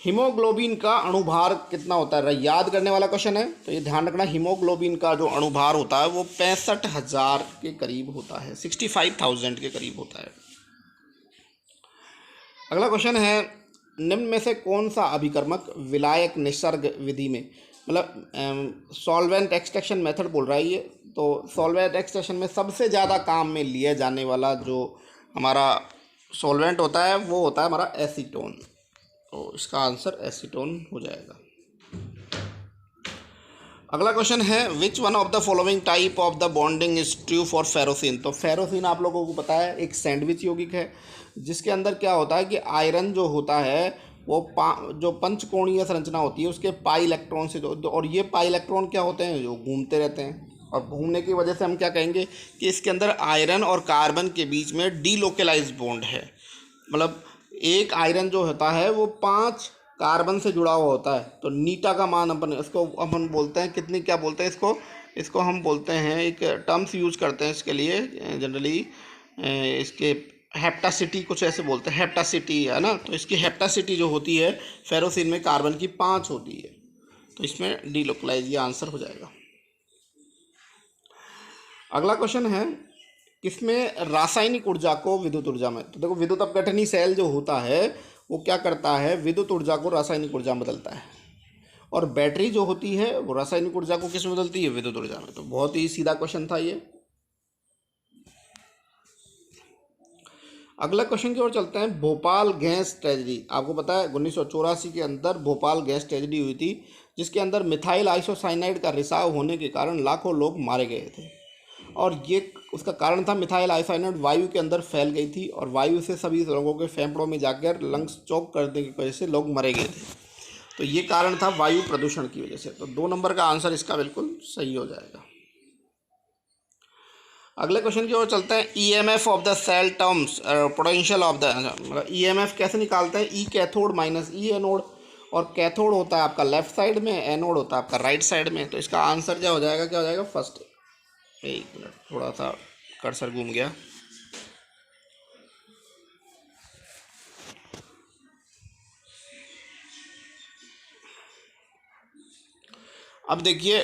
हीमोग्लोबिन का अणुभार कितना होता है? याद करने वाला क्वेश्चन है, तो ये ध्यान रखना, हीमोग्लोबिन का जो अणुभार होता है वो 65,000 के करीब होता है, 65,000 के करीब होता है। अगला क्वेश्चन है, निम्न में से कौन सा अभिकर्मक विलायक निसर्ग विधि में, मतलब सॉल्वेंट एक्सट्रैक्शन मेथड बोल रहा है ये, तो सॉल्वेंट एक्सट्रैक्शन में सबसे ज़्यादा काम में लिया जाने वाला जो हमारा सॉल्वेंट होता है वो होता है हमारा एसीटोन। तो इसका आंसर एसीटोन हो जाएगा। अगला क्वेश्चन है which one of the following type of the bonding is true for ferrocene. तो फेरोसिन आप लोगों को पता है एक सैंडविच यौगिक है, जिसके अंदर क्या होता है कि आयरन जो होता है वो जो पंचकोणीय संरचना होती है उसके पाई इलेक्ट्रॉन से जो, और ये पाई इलेक्ट्रॉन क्या होते हैं, जो घूमते रहते हैं, और घूमने की वजह से हम क्या कहेंगे कि इसके अंदर आयरन और कार्बन के बीच में डीलोकलाइज बॉन्ड है। मतलब एक आयरन जो होता है वो 5 कार्बन से जुड़ा हुआ होता है। तो नीटा का मान अपन बोलते हैं कितनी, क्या बोलते हैं इसको हम बोलते हैं, एक टर्म्स यूज करते हैं इसके लिए जनरली, इसके हेप्टासिटी कुछ ऐसे बोलते हैं, हेप्टासिटी है ना। तो इसकी हेप्टासिटी जो होती है फेरोसिन में कार्बन की 5 होती है, तो इसमें डीलोकलाइज ये आंसर हो जाएगा। अगला क्वेश्चन है किसमें रासायनिक ऊर्जा को विद्युत ऊर्जा में। तो देखो विद्युत अपघटनी सेल जो होता है वो क्या करता है, विद्युत ऊर्जा को रासायनिक ऊर्जा में बदलता है, और बैटरी जो होती है वो रासायनिक ऊर्जा को किस में बदलती है, विद्युत ऊर्जा में। तो बहुत ही सीधा क्वेश्चन था ये। अगला क्वेश्चन की ओर चलते हैं। भोपाल गैस ट्रेजेडी, आपको पता है 1984 के अंदर भोपाल गैस ट्रेजेडी हुई थी, जिसके अंदर मिथाइल आइसोसाइनाइड का रिसाव होने के कारण लाखों लोग मारे गए थे, और ये उसका कारण था मिथाइल आइसोसाइनाइड वायु के अंदर फैल गई थी, और वायु से सभी लोगों के फेफड़ों में जाकर लंग्स चौक करने की वजह से लोग मरे गए थे। तो ये कारण था वायु प्रदूषण की वजह से। तो 2 नंबर का आंसर इसका बिल्कुल सही हो जाएगा। अगले क्वेश्चन की ओर चलते हैं। EMF of the cell terms potential of the, मतलब ईएमएफ कैसे निकालते हैं, E cathode minus E anode, और कैथोड होता है आपका लेफ्ट साइड में, एनोड होता है आपका राइट साइड में। तो इसका आंसर क्या हो जाएगा, क्या हो जाएगा फर्स्ट। एक मिनट, थोड़ा सा कर्सर घूम गया। अब देखिए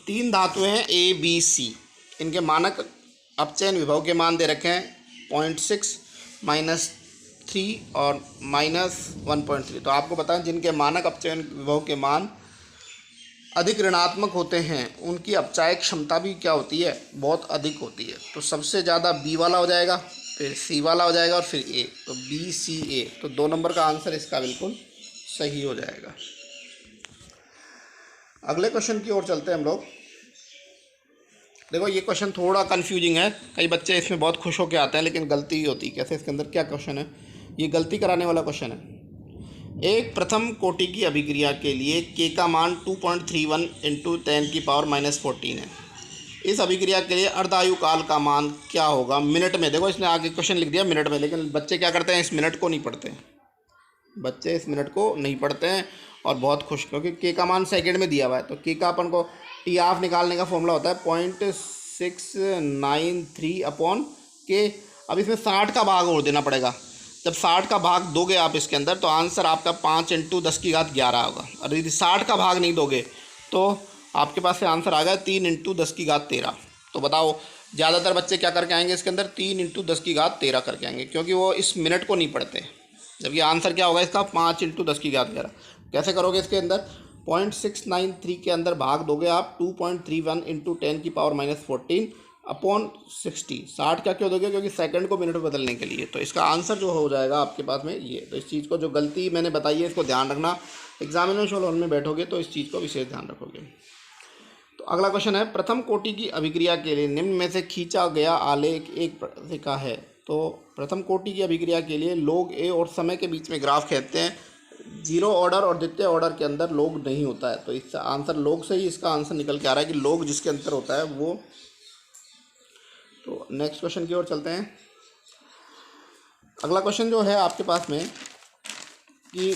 3 धातुएं हैं ए बी सी, इनके मानक अपचयन विभव के मान दे रखे हैं 0.6 -3 और -1.3। तो आपको पता है जिनके मानक अपचयन विभव के मान अधिक ऋणात्मक होते हैं उनकी अपचायक क्षमता भी क्या होती है, बहुत अधिक होती है। तो सबसे ज़्यादा बी वाला हो जाएगा, फिर सी वाला हो जाएगा, और फिर ए। तो बी सी ए, तो 2 नंबर का आंसर इसका बिल्कुल सही हो जाएगा। अगले क्वेश्चन की ओर चलते हैं हम लोग। देखो ये क्वेश्चन थोड़ा कंफ्यूजिंग है, कई बच्चे इसमें बहुत खुश होकर आते हैं लेकिन गलती ही होती है। कैसे, इसके अंदर क्या क्वेश्चन है, ये गलती कराने वाला क्वेश्चन है। एक प्रथम कोटि की अभिक्रिया के लिए के का मान 2.31 × 10⁻⁻14 है। इस अभिक्रिया के लिए अर्धायु काल का मान क्या होगा मिनट में। देखो इसने आगे क्वेश्चन लिख दिया मिनट में, लेकिन बच्चे क्या करते हैं, इस मिनट को नहीं पढ़ते, बच्चे इस मिनट को नहीं पढ़ते हैं और बहुत खुश, क्योंकि के का मान सेकंड में दिया हुआ है। तो के का अपन को टी ऑफ निकालने का फॉर्मूला होता है 0.693/K। अब इसमें 60 का भाग और देना पड़ेगा। जब 60 का भाग दोगे आप इसके अंदर, तो आंसर आपका 5 × 10⁻11 होगा। और यदि 60 का भाग नहीं दोगे तो आपके पास से आंसर आ गया 3 × 10⁻13। तो बताओ ज़्यादातर बच्चे क्या करके आएंगे इसके अंदर, 3 × 10⁻13 करके आएंगे, क्योंकि वो इस मिनट को नहीं पढ़ते। जबकि आंसर क्या होगा इसका 5 × 10⁻11। कैसे करोगे, इसके अंदर 0.693 के अंदर भाग दोगे आप 2.31 × 10⁻14/60। 60 का क्यों दोगे, क्योंकि सेकंड को मिनट में बदलने के लिए। तो इसका आंसर जो हो जाएगा आपके पास में ये। तो इस चीज़ को, जो गलती मैंने बताई है, इसको ध्यान रखना। एग्जामिनेशन हॉल में बैठोगे तो इस चीज़ को विशेष ध्यान रखोगे। तो अगला क्वेश्चन है, प्रथम कोटि की अभिक्रिया के लिए निम्न में से खींचा गया आलेख एक का है। तो प्रथम कोटि की अभिक्रिया के लिए लोग ए और समय के बीच में ग्राफ खींचते हैं। 0 ऑर्डर और द्वितीय ऑर्डर के अंदर लोग नहीं होता है, तो इसका आंसर लोग से ही इसका आंसर निकल के आ रहा है कि लोग जिसके अंदर होता है वो। तो नेक्स्ट क्वेश्चन की ओर चलते हैं। अगला क्वेश्चन जो है आपके पास में कि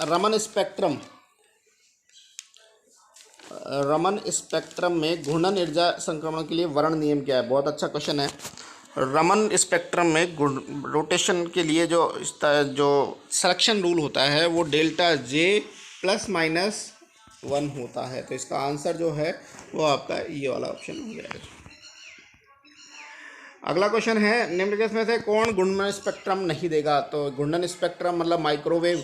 रमन स्पेक्ट्रम में घूर्णन ऊर्जा संक्रमण के लिए वर्ण नियम क्या है। बहुत अच्छा क्वेश्चन है। रमन स्पेक्ट्रम में रोटेशन के लिए जो सिलेक्शन रूल होता है वो ΔJ ±1 होता है। तो इसका आंसर जो है वो आपका ये वाला ऑप्शन हो जाएगा। अगला क्वेश्चन है, निम्नलिखित में से कौन घूर्णन स्पेक्ट्रम नहीं देगा। तो घूर्णन स्पेक्ट्रम मतलब माइक्रोवेव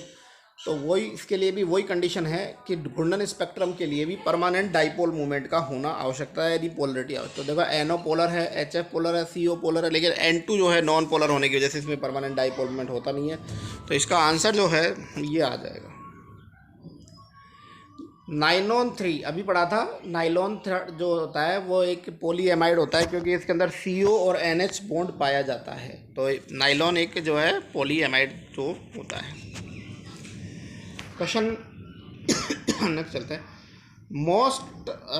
तो वही इसके लिए भी वही कंडीशन है कि घूर्णन स्पेक्ट्रम के लिए भी परमानेंट डाइपोल मूवमेंट का होना आवश्यकता है, यदि पोलरिटी आवश्यक। तो देखो NO पोलर है, HF पोलर है, CO पोलर है, लेकिन N2 जो है नॉन पोलर होने की वजह से इसमें परमानेंट डाइपोल मूवमेंट होता नहीं है। तो इसका आंसर जो है ये आ जाएगा। नाइलॉन 3 अभी पढ़ा था। नाइलॉन जो होता है वो एक पॉलीएमाइड होता है, क्योंकि इसके अंदर CO और NH बॉन्ड पाया जाता है। तो नाइलॉन एक जो है पॉलीएमाइड जो होता है। क्वेश्चन नेक्स्ट चलते हैं। मोस्ट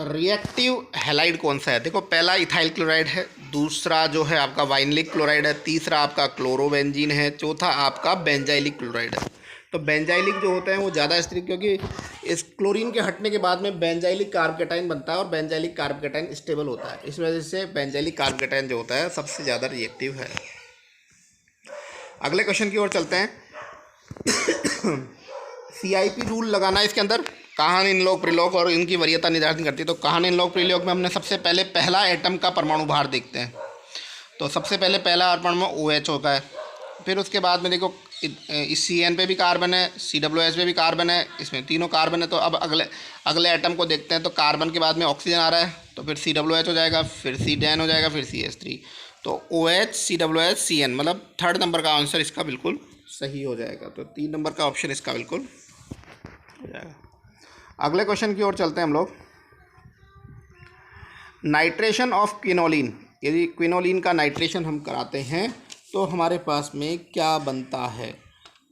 रिएक्टिव हैलाइड कौन सा है? देखो पहला इथाइल क्लोराइड है, दूसरा जो है आपका वाइनलिक क्लोराइड है, तीसरा आपका क्लोरोबेंजीन है, चौथा आपका बेंजाइलिक क्लोराइड है। तो बेंजाइलिक जो होते हैं वो ज़्यादा स्थिर, क्योंकि इस क्लोरीन के हटने के बाद में बेंजाइलिक कार्बोकेटाइन बनता है और बेंजाइलिक कार्बोकेटाइन स्टेबल होता है। इस वजह से बेंजाइलिक कार्बोकेटाइन जो होता है सबसे ज़्यादा रिएक्टिव है। अगले क्वेश्चन की ओर चलते हैं। CIP रूल लगाना है इसके अंदर, कहान इनलॉग प्रिलॉग और इनकी वरीयता निर्धारित करती है। तो कहान इनलॉग प्रिलॉग में हमने सबसे पहले पहला एटम का परमाणु भार देखते हैं। तो सबसे पहले पहला परमाणु OH होता है, फिर उसके बाद में देखो इस CN पे भी कार्बन है, COOH पे भी कार्बन है, इसमें तीनों कार्बन है। तो अब अगले एटम को देखते हैं। तो कार्बन के बाद में ऑक्सीजन आ रहा है, तो फिर COOH हो जाएगा, फिर CN हो जाएगा, फिर CH3। तो OH COOH CN, मतलब थर्ड नंबर का आंसर इसका बिल्कुल सही हो जाएगा। तो 3 नंबर का ऑप्शन इसका बिल्कुल हो जाएगा। अगले क्वेश्चन की ओर चलते हैं हम लोग। नाइट्रेशन ऑफ क्विनोलिन, यदि क्विनोलिन का नाइट्रेशन हम कराते हैं तो हमारे पास में क्या बनता है?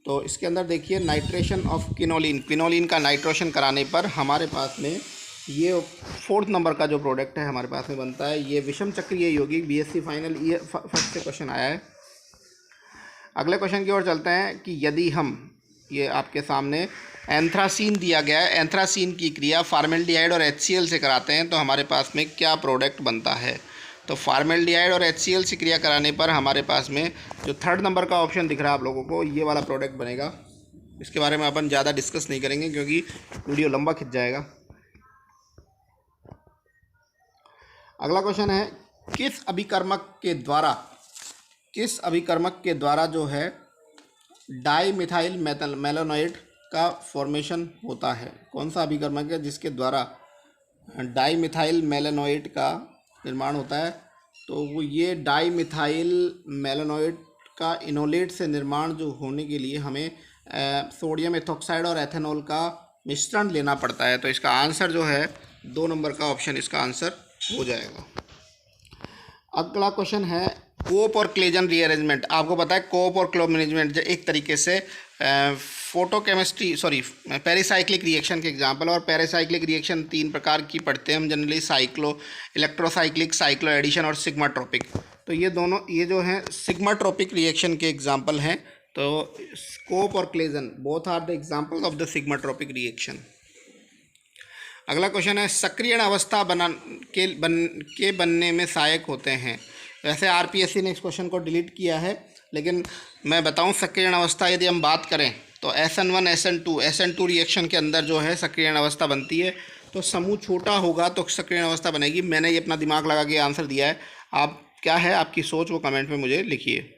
तो इसके अंदर देखिए नाइट्रेशन ऑफ क्विनोलिन का नाइट्रेशन कराने पर हमारे पास में ये 4th नंबर का जो प्रोडक्ट है हमारे पास में बनता है, ये विषम चक्रीय यौगिक BSc फाइनल ये फर्स्ट से क्वेश्चन आया है। अगले क्वेश्चन की ओर चलते हैं कि यदि हम ये आपके सामने एंथ्रासीन दिया गया है, एंथ्रासीन की क्रिया फार्मेल्डिहाइड और HCl से कराते हैं तो हमारे पास में क्या प्रोडक्ट बनता है? तो फार्मेल्डिहाइड और HCl से क्रिया कराने पर हमारे पास में जो 3rd नंबर का ऑप्शन दिख रहा है आप लोगों को, ये वाला प्रोडक्ट बनेगा। इसके बारे में अपन ज़्यादा डिस्कस नहीं करेंगे क्योंकि वीडियो लंबा खिंच जाएगा। अगला क्वेश्चन है, किस अभिकर्मक के द्वारा जो है डाईमिथाइल मेलानोइड का फॉर्मेशन होता है? कौन सा अभिकर्मक है जिसके द्वारा डाईमिथाइल मेलानोइड का निर्माण होता है? तो वो ये डाईमिथाइल मेलानोइड का इनोलेट से निर्माण जो होने के लिए हमें सोडियम एथोक्साइड और एथेनॉल का मिश्रण लेना पड़ता है। तो इसका आंसर जो है 2 नंबर का ऑप्शन इसका आंसर हो जाएगा। अगला क्वेश्चन है कोप और क्लेजन रीअरेंजमेंट। आपको पता है कोप और क्लोब मैनेजमेंट एक तरीके से पेरिसाइक्लिक रिएक्शन के एग्जांपल। और पेरिसाइक्लिक रिएक्शन 3 प्रकार की पढ़ते हैं हम जनरली, इलेक्ट्रोसाइक्लिक, साइक्लो एडिशन और सिग्माट्रोपिक। तो ये जो हैं सिग्माट्रोपिक रिएक्शन के एग्जांपल हैं। तो कोप और Claisen both are the examples of the sigmatropic reaction. अगला क्वेश्चन है सक्रियण अवस्था बनने में सहायक होते हैं। वैसे RPSC ने इस क्वेश्चन को डिलीट किया है, लेकिन मैं बताऊं सक्रियण अवस्था यदि हम बात करें तो SN1 SN2 रिएक्शन के अंदर जो है सक्रियण अवस्था बनती है। तो समूह छोटा होगा तो सक्रियण अवस्था बनेगी। मैंने ये अपना दिमाग लगा के आंसर दिया है। आप क्या है आपकी सोच वो कमेंट में मुझे लिखिए।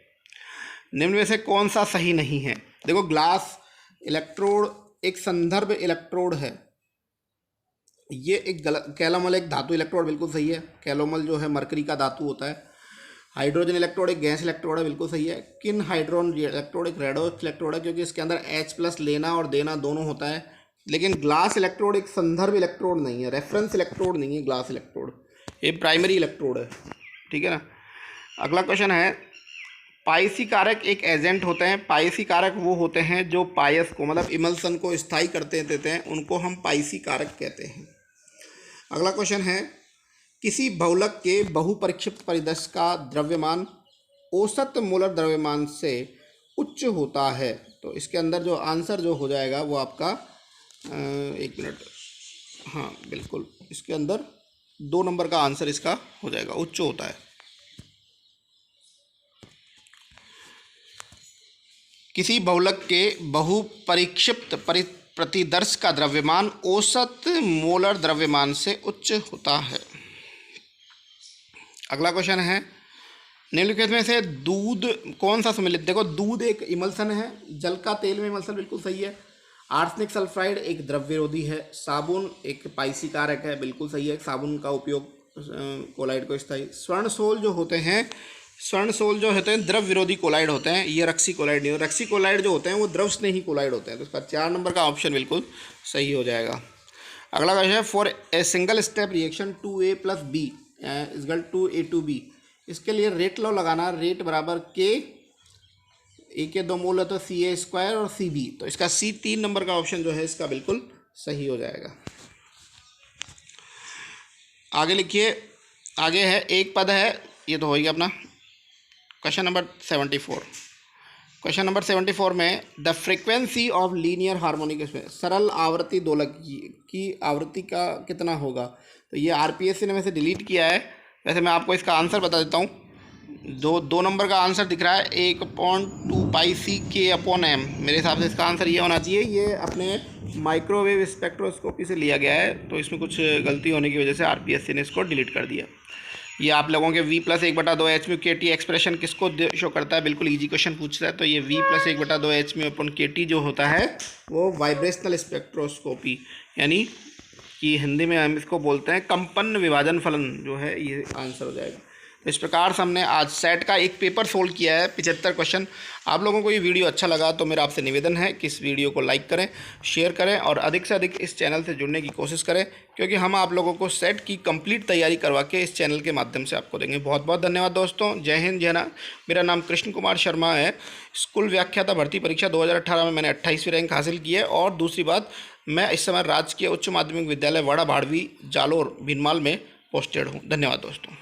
निम्न में से कौन सा सही नहीं है? देखो ग्लास इलेक्ट्रोड एक संदर्भ इलेक्ट्रोड है, ये एक कैलोमल एक धातु इलेक्ट्रोड बिल्कुल सही है। कैलोमल जो है मरकरी का धातु होता है। हाइड्रोजन इलेक्ट्रोड एक गैस इलेक्ट्रोड है, बिल्कुल सही है। किन हाइड्रोन इलेक्ट्रोड एक रेडोक्स इलेक्ट्रोड है, क्योंकि इसके अंदर H+ लेना और देना दोनों होता है। लेकिन ग्लास इलेक्ट्रोड एक संदर्भ इलेक्ट्रोड नहीं है, रेफरेंस इलेक्ट्रोड नहीं है ग्लास इलेक्ट्रोड, ये प्राइमरी इलेक्ट्रोड है। ठीक है ना। अगला क्वेश्चन है पाइसी कारक एक एजेंट होते हैं। पाइसी कारक वो होते हैं जो पायस को मतलब इमल्सन को स्थायी करते देते हैं, उनको हम पाइसी कारक कहते हैं। अगला क्वेश्चन है किसी बहुलक के बहुपरिक्षिप्त परिदृश्य का द्रव्यमान औसत मोलर द्रव्यमान से उच्च होता है। तो इसके अंदर जो आंसर जो हो जाएगा वो आपका 1 मिनट, हाँ बिल्कुल, इसके अंदर 2 नंबर का आंसर इसका हो जाएगा, उच्च होता है। किसी बहुलक के बहुपरिक्षिप्त प्रतिदर्श का द्रव्यमान औसत मोलर द्रव्यमान से उच्च होता है। अगला क्वेश्चन है निम्नलिखित में से दूध कौन सा सम्मिलित? देखो दूध एक इमल्सन है, जल का तेल में इमल्सन बिल्कुल सही है। आर्सेनिक सल्फाइड एक द्रव विरोधी है। साबुन एक पाइसी कारक है, बिल्कुल सही है, साबुन का उपयोग कोलाइड को स्थायी। स्वर्णसोल जो होते हैं द्रव विरोधी कोलाइड होते हैं, ये रक्सी कोलाइड नहीं हो। रक्सी कोलाइड जो होते हैं वो द्रव स्नेही कोलाइड होते हैं, तो इसका 4 नंबर का ऑप्शन बिल्कुल सही हो जाएगा। अगला क्वेश्चन है, for a single step reaction 2A + B equal to A2B, इसके लिए रेट लॉ लगाना, रेट बराबर K, A के 2 मोल है तो Ca² और Cb, तो इसका C 3 नंबर का ऑप्शन जो है इसका बिल्कुल सही हो जाएगा। आगे लिखिए, आगे है एक पद है, ये तो हो गया अपना क्वेश्चन नंबर 74। क्वेश्चन नंबर 74 में the frequency of linear harmonic, इसमें सरल आवर्ती दोलक की आवृत्ति का कितना होगा, तो ये आरपीएससी ने में से डिलीट किया है। वैसे मैं आपको इसका आंसर बता देता हूँ, दो नंबर का आंसर दिख रहा है 1/2πCk/m, मेरे हिसाब से इसका आंसर ये होना चाहिए। ये अपने माइक्रोवेव स्पेक्ट्रोस्कोपी से लिया गया है, तो इसमें कुछ गलती होने की वजह से आरपीएससी ने इसको डिलीट कर दिया। ये आप लोगों के V+1/2hμ/kT एक्सप्रेशन किसको शो करता है, बिल्कुल इजी क्वेश्चन पूछता है, तो ये V+1/2hμ/kT जो होता है वो वाइब्रेशनल स्पेक्ट्रोस्कोपी, यानी कि हिंदी में हम इसको बोलते हैं कंपन विभाजन फलन, जो है ये आंसर हो जाएगा। तो इस प्रकार से हमने आज सेट का एक पेपर सोल्व किया है, 75 क्वेश्चन। आप लोगों को ये वीडियो अच्छा लगा तो मेरा आपसे निवेदन है कि इस वीडियो को लाइक करें, शेयर करें और अधिक से अधिक इस चैनल से जुड़ने की कोशिश करें, क्योंकि हम आप लोगों को सेट की कंप्लीट तैयारी करवा के इस चैनल के माध्यम से आपको देंगे। बहुत बहुत धन्यवाद दोस्तों, जय हिंद जय ना। मेरा नाम कृष्ण कुमार शर्मा है। स्कूल व्याख्याता भर्ती परीक्षा 2018 में मैंने 28वीं रैंक हासिल की है, और दूसरी बात, मैं इस समय राजकीय उच्च माध्यमिक विद्यालय वाड़ा भाड़वी जालोर भीनमाल में पोस्टेड हूँ। धन्यवाद दोस्तों।